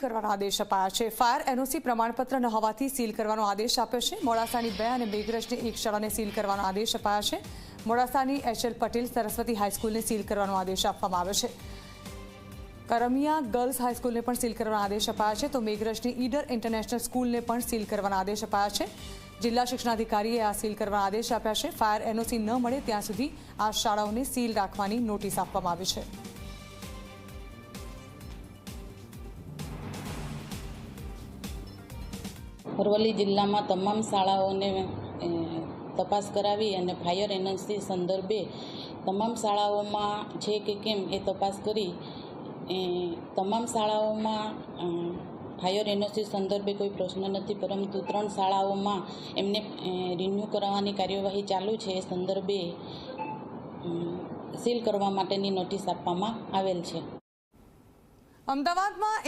કરવાનો આદેશ અપાયો છે। ફાયર એનઓસી પ્રમાણપત્ર ન હોવાથી સીલ કરવાનો આદેશ આપ્યો છે। મોડાસાની 2 અને મેઘરજની 1 શાળાને સીલ કરવાનો આદેશ અપાયો છે। મોડાસાની એચએલ પટેલ સરસ્વતી હાઈસ્કૂલને સીલ કરવાનો આદેશ આપવામાં આવ્યો છે। કરમિયા ગર્લ્સ હાઈસ્કૂલને પણ સીલ કરવાનો આદેશ અપાયો છે, તો મેઘરજની ઈડર ઇન્ટરનેશનલ સ્કૂલને પણ સીલ કરવાનો આદેશ અપાયો છે। જિલ્લા શિક્ષણાધિકારીએ આ સીલ કરવાના આદેશ આપ્યા છે। ફાયર એનઓસી ન મળે ત્યાં સુધી આ શાળાઓને સીલ રાખવાની નોટિસ આપવામાં આવી છે। અરવલ્લી જિલ્લામાં તમામ શાળાઓને તપાસ કરાવી અને ફાયર એનઓસી સંદર્ભે તમામ શાળાઓમાં છે કે કેમ એ તપાસ કરી તમામ શાળાઓમાં ફાયર એનઓસી સંદર્ભે કોઈ પ્રશ્ન નથી, પરંતુ 3 શાળાઓમાં એમને રિન્યૂ કરાવવાની કાર્યવાહી ચાલુ છે। એ સંદર્ભે સીલ કરવા માટેની નોટિસ આપવામાં આવેલ છે। અમદાવાદમાં